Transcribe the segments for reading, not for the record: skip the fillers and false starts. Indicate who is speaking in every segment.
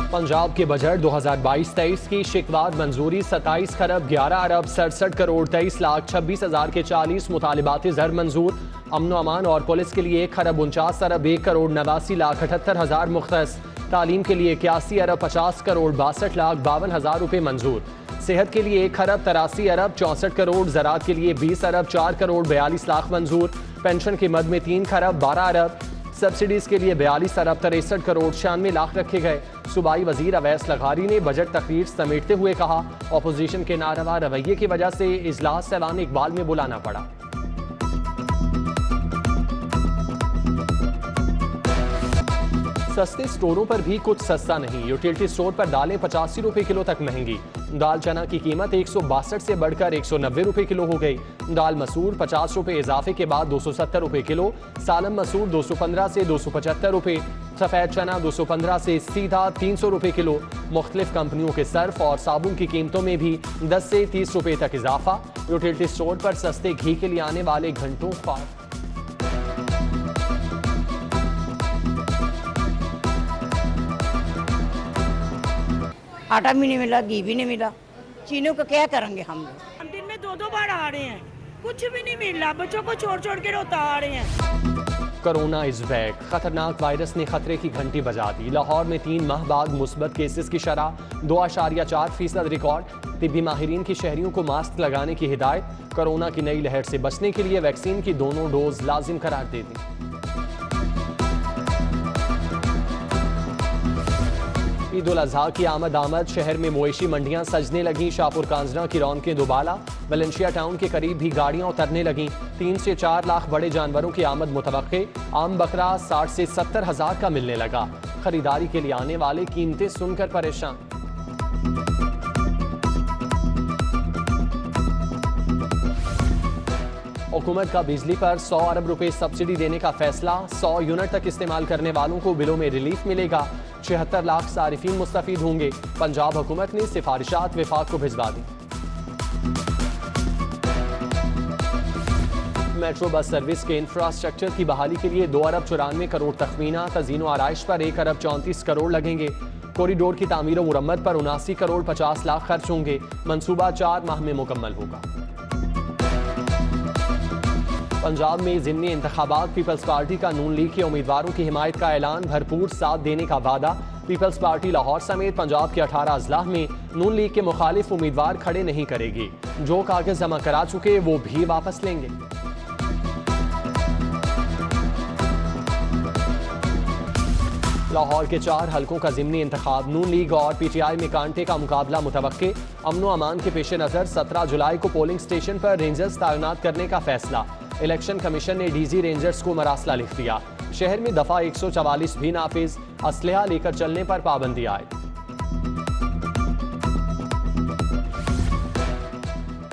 Speaker 1: पंजाब के बजट 2022-23 की शिकवार मंजूरी 27 खरब 11 अरब 67 करोड़ 23 लाख 26 हजार के 40 मुतालिबाती ज़र मंजूर। अमन अमान और पुलिस के लिए 1 खरब 49 अरब 1 करोड़ 89 लाख 78 हजार मुख्तस। तालीम के लिए 81 अरब 50 करोड़ 62 लाख 52 हजार रुपये मंजूर। सेहत के लिए 1 खरब 83 अरब 64 करोड़। ज़राअत के लिए 20 अरब 4 करोड़ 42 लाख मंजूर। पेंशन की मद में 3 खरब 12 अरब। सब्सिडीज के लिए 42 अरब 63 करोड़ 96 लाख रखे गए। सूबाई वजीर अवैस लगारी ने बजट तकरीर समेटते हुए कहा, अपोजिशन के नारवा रवैये की वजह से इजलास ऐवान इकबाल में बुलाना पड़ा। सस्ते स्टोरों पर भी कुछ सस्ता नहीं। यूटिलिटी स्टोर पर दालें 85 रुपए किलो तक महंगी। दाल चना की कीमत 162 से बढ़कर 190 रुपए किलो हो गई। दाल मसूर 50 रुपए इजाफे के बाद 270 रुपए किलो। सालम मसूर 215 से 275 रुपए। सफ़ेद चना 215 से सीधा 300 रुपए किलो। मुख्तलिफ कंपनियों के सर्फ और साबुन की कीमतों में भी 10 से 30 रुपए तक इजाफा। यूटिलिटी स्टोर पर सस्ते घी के लिए आने वाले घंटों ख्वाब।
Speaker 2: आटा भी नहीं मिला, घी भी नहीं मिला। चीनों को क्या करेंगे हम लोग?
Speaker 3: हम दिन में 2-2 बार आ रहे हैं, कुछ भी नहीं मिल रहा। बच्चों को छोड़ छोड़ के रोता आ रहे हैं।
Speaker 1: Corona is back. खतरनाक वायरस ने खतरे की घंटी बजा दी। लाहौर में 3 माह बाद मुस्बत केसेस की शरह 2.4% रिकॉर्ड। तिब्बी माहिरीन की शहरियों को मास्क लगाने की हिदायत। कोरोना की नई लहर से बचने के लिए वैक्सीन की दोनों डोज लाजिम करार दे दी। ईद उल अजहा की आमद शहर में मवेशी मंडियां सजने लगी। शाहपुर कांजरा की रौनकें दोबाला। वलेंशिया टाउन के करीब भी गाड़ियां उतरने लगी। 3 से 4 लाख बड़े जानवरों की आमद मुतवक्के। आम बकरा 60 से 70 हजार का मिलने लगा। खरीदारी के लिए आने वाले कीमतें सुनकर परेशान। हुकूमत का बिजली पर 100 अरब रुपए सब्सिडी देने का फैसला। 100 यूनिट तक इस्तेमाल करने वालों को बिलों में रिलीफ मिलेगा। 76 लाख सारिफीन मुस्तफीद होंगे। पंजाब हुकूमत ने सिफारिशात विफाक को भिजवा दी। मेट्रो बस सर्विस के इंफ्रास्ट्रक्चर की बहाली के लिए 2 अरब 94 करोड़ तखमीना। तज़ीनो आराइश पर 1 अरब 34 करोड़ लगेंगे। कॉरिडोर की तामीर और मुरम्मत पर 79 करोड़ 50 लाख खर्च होंगे। मंसूबा 4 माह में मुकम्मल होगा। पंजाब में ज़िमनी इंतखाबात। पीपल्स पार्टी का नून लीग के उम्मीदवारों की हिमायत का ऐलान। भरपूर साथ देने का वादा। पीपल्स पार्टी लाहौर समेत पंजाब के 18 अजलाह में नून लीग के मुखालिफ उम्मीदवार खड़े नहीं करेगी। जो कागज जमा करा चुके वो भी वापस लेंगे। लाहौर के 4 हलकों का ज़िमनी इंतखाब। नून लीग और PTI में कांटे का मुकाबला मुतवक्के। अमन अमान के पेश नज़र 17 जुलाई को पोलिंग स्टेशन पर रेंजर्स तैनात करने का फैसला। इलेक्शन कमीशन ने DG रेंजर्स को मरासला लिख दिया। शहर में दफा 144 भी नाफिज। असलहा लेकर चलने पर पाबंदी आए।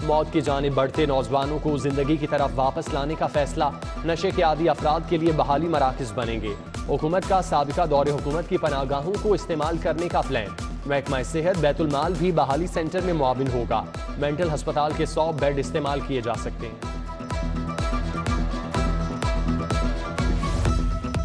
Speaker 1: मौत की जानिब बढ़ते नौजवानों को जिंदगी की तरफ वापस लाने का फैसला। नशे के आदी अफराद के लिए बहाली मराकज बनेंगे। हुकूमत का साबिका दौरे हुकूमत की पनाहगाहों को इस्तेमाल करने का प्लान। महकमा सेहत बैतुल माल भी बहाली सेंटर में मुआविन होगा। मेंटल अस्पताल के 100 बेड इस्तेमाल किए जा सकते हैं।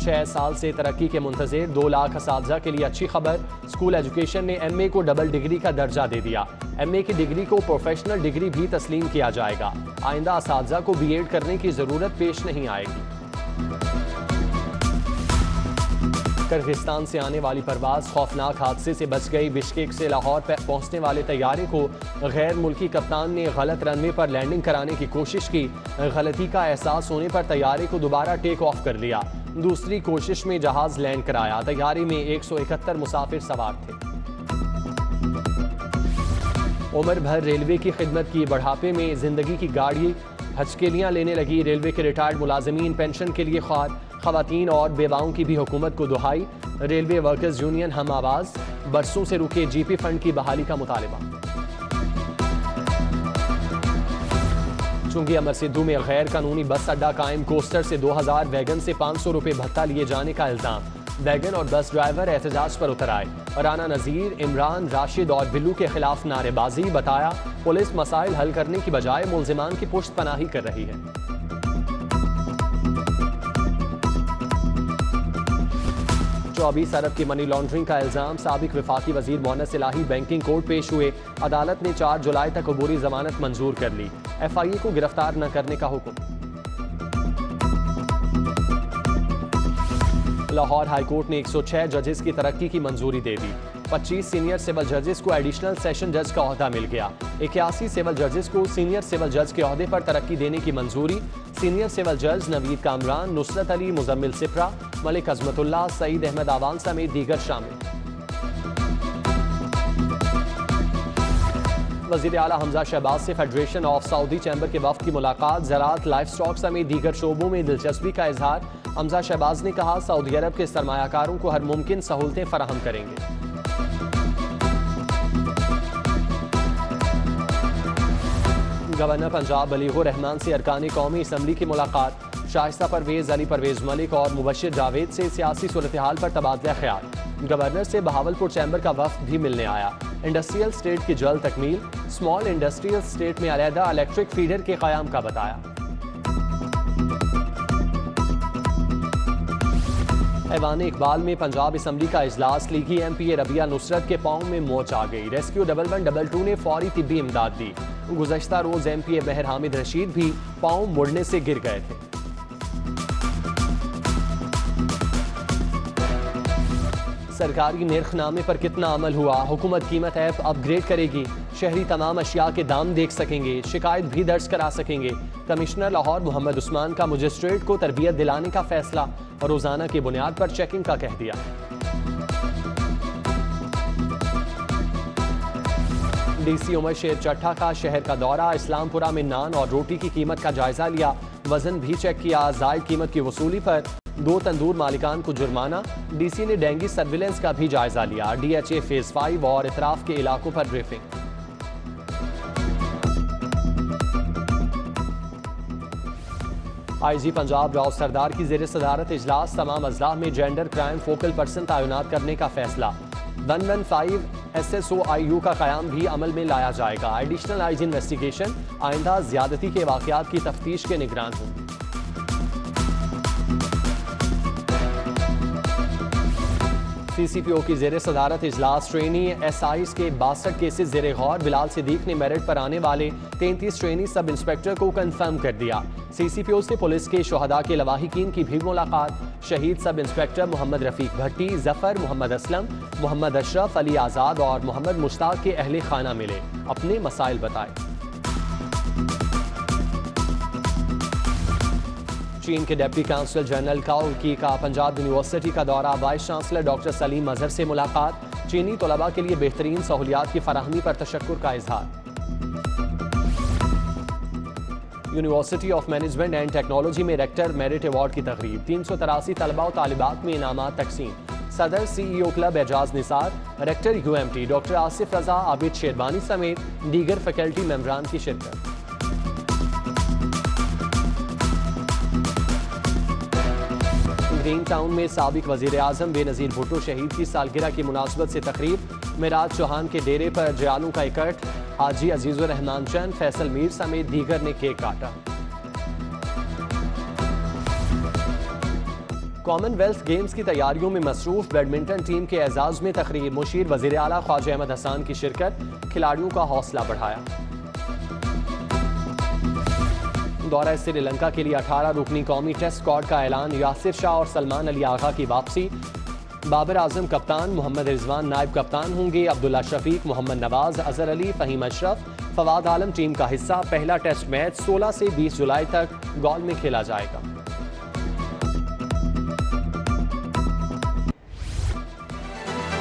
Speaker 1: 6 साल से तरक्की के मुंतज़िर 2 लाख असातिज़ा के लिए अच्छी खबर। स्कूल एजुकेशन ने MA को डबल डिग्री का दर्जा दे दिया। MA की डिग्री को प्रोफेशनल डिग्री भी तस्लीम किया जाएगा। आइंदा असातिज़ा को BEd करने की जरूरत पेश नहीं आएगी। किर्गिस्तान से आने वाली परवाज खौफनाक हादसे से बच गई। बिश्केक से लाहौर पहुंचने वाले तैयारे को गैर मुल्की कप्तान ने गलत रनवे पर लैंडिंग कराने की कोशिश की। गलती का एहसास होने पर तैयारे को दोबारा टेक ऑफ कर लिया। दूसरी कोशिश में जहाज लैंड कराया। तैयारे में 171 मुसाफिर सवार थे। उम्र भर रेलवे की खिदमत की। बढ़ापे में जिंदगी की गाड़ी हचकेलियां लेने लगी। रेलवे के रिटायर्ड मुलाजमीन पेंशन के लिए ख्वार। खवातीन और बेवाओं की भी हुकूमत को दुहाई। रेलवे वर्कर्स यूनियन हम आवाज। बरसों से रुके GP फंड की बहाली का मुतालबा। चुंगी अमर सिद्धू में गैर कानूनी बस अड्डा कायम। कोस्टर से 2000 वैगन से 500 रुपए भत्ता लिए जाने का इल्जाम। वैगन और बस ड्राइवर एहतजाज पर उतर आए। राना नजीर, इमरान, राशिद और बिल्लू के खिलाफ नारेबाजी। बताया पुलिस मसाइल हल करने की बजाय मुल्जिमान की पुश्त पनाही कर रही है। 24 अरब की मनी लॉन्ड्रिंग का इल्जाम साबिक वफाकी वजीर मोहन्नस इलाही बैंकिंग कोर्ट पेश हुए। अदालत ने 4 जुलाई तक अबूरी जमानत मंजूर कर ली। FIA को गिरफ्तार न करने का हुक्म। लाहौर हाईकोर्ट ने 106 जजेस की तरक्की की मंजूरी दे दी। 25 सीनियर सिविल जजेस को एडिशनल सेशन जज का ओहदा मिल गया। 81 सिविल जजेस को सीनियर सिविल जज के ओहदे पर तरक्की देने की मंजूरी। सीनियर सिविल जज नवीद कामरान, नुसरत अली, मुजम्मिल सिप्रा, मलिक अजमतुल्लाह, सईद अहमद आवान समेत दीगर शामिल। वज़ीर आला हमजा शहबाज से फेडरेशन ऑफ सऊदी चैम्बर के वफ्द की मुलाकात। ज़राअत, लाइफ स्टॉक समेत दीगर शोबों में दिलचस्पी का इजहार। हमजा शहबाज ने कहा सऊदी अरब के सरमायाकारों को हर मुमकिन सहूलतें फराहम करेंगे। गवर्नर पंजाब बलीगुर रहमान से अरकान कौमी असम्बली की मुलाकात। शाइस्ता परवेज, अली परवेज मलिक और मुबशिर जावेद से सियासी सूरत हाल पर तबादला ख्याल। गवर्नर से बहावलपुर चैम्बर का वफ्द भी मिलने आया। इंडस्ट्रियल स्टेट की जल्द तकमील। स्मॉल इंडस्ट्रियल स्टेट में अलहदा इलेक्ट्रिक फीडर के क़याम का बताया। ऐवान इकबाल में पंजाब असम्बली का इजलास। लीगी MP रबिया नुसरत के पाँव में मोच आ गई। रेस्क्यू 1112 ने फौरी तिब्बी इमदाद दी। गुज़श्ता रोज MP महर हामिद रशीद भी पाँव मुड़ने से गिर गए थे। सरकारी निर्खनामे पर कितना अमल हुआ? हुकूमत कीमत ऐप अपग्रेड करेगी। शहरी तमाम अशिया के दाम देख सकेंगे। शिकायत भी दर्ज करा सकेंगे। कमिश्नर लाहौर मोहम्मद उस्मान का मजिस्ट्रेट को तरबियत दिलाने का फैसला। रोजाना की बुनियाद पर चेकिंग का कह दिया। DC उमर शेर चट्ठा का शहर का दौरा। इस्लामपुरा में नान और रोटी की कीमत का जायजा लिया। वजन भी चेक किया। जायद कीमत की वसूली पर 2 तंदूर मालिकान को जुर्माना। DC ने डेंगू सर्विलेंस का भी जायजा लिया। DHA फेज 5 और इतराफ के इलाकों पर ब्रीफिंग। IG पंजाब राव सरदार की जेर सदारत इजलास। तमाम अजला में जेंडर क्राइम फोकल पर्सन तैनात करने का फैसला। 115 SSOIU का क़याम भी अमल में लाया जाएगा। एडिशनल IG इन्वेस्टिगेशन आइंदा ज्यादती के वाक़यात की तफ्तीश के निगरान होंगे। CCPO की जेर सदारत इजलास। ट्रेनी SIs के 62 केसेस जेर गौर। बिलाल सिद्दीक ने मेरिट पर आने वाले 33 ट्रेनी सब इंस्पेक्टर को कंफर्म कर दिया। CCPO से पुलिस के शोहदा के लवाहिकीन की भी मुलाकात। शहीद सब इंस्पेक्टर मोहम्मद रफीक भट्टी, जफर, मोहम्मद असलम, मोहम्मद अशरफ, अली आज़ाद और मोहम्मद मुश्ताक के अहले खाना मिले। अपने मसाइल बताए। चीन के डिप्टी काउंसिल जनरल काओ की का पंजाब यूनिवर्सिटी का दौरा। Vice chancellor doctor Salim Azhar से मुलाकात। चीनी तलबा के लिए बेहतरीन सहूलियात की फराहमी पर तशक्कुर का इजहार। University of management and technology में रेक्टर मेरिट अवार्ड की तकरीब। 383 तलबा और तालिबात में इनामात तकसीम। सदर CEO club Ejaz Nisar, rector UMT doctor Asif Raza, Abid Sherbani समेत दीगर फैकल्टी मेंबरान की शिरकत। ग्रीन टाउन में साबिक वजीर आजम बेनजीर भुट्टो शहीद की सालगिरह की मुनासबत से तकरीब। मिराज चौहान के डेरे पर जयालू का इकट्ठ। हाजी अजीजुर रहमान चंद, फैसल मीर समेत दीगर ने केक काटा। कॉमनवेल्थ गेम्स की तैयारियों में मसरूफ बैडमिंटन टीम के एजाज में तकरीब। मुशीर वजीर आला ख्वाजा अहमद हसन की शिरकत। खिलाड़ियों का हौसला बढ़ाया। दौरा श्रीलंका के लिए 18 रुकनी कौमी टेस्ट स्क्वाड का ऐलान। यासिर शाह और सलमान अली आगा की वापसी। बाबर आजम कप्तान, मोहम्मद रिजवान नायब कप्तान होंगे। अब्दुल्ला शफीक, मोहम्मद नवाज, अजहर अली, फहीम अशरफ, फवाद आलम टीम का हिस्सा। पहला टेस्ट मैच 16 से 20 जुलाई तक गॉल में खेला जाएगा।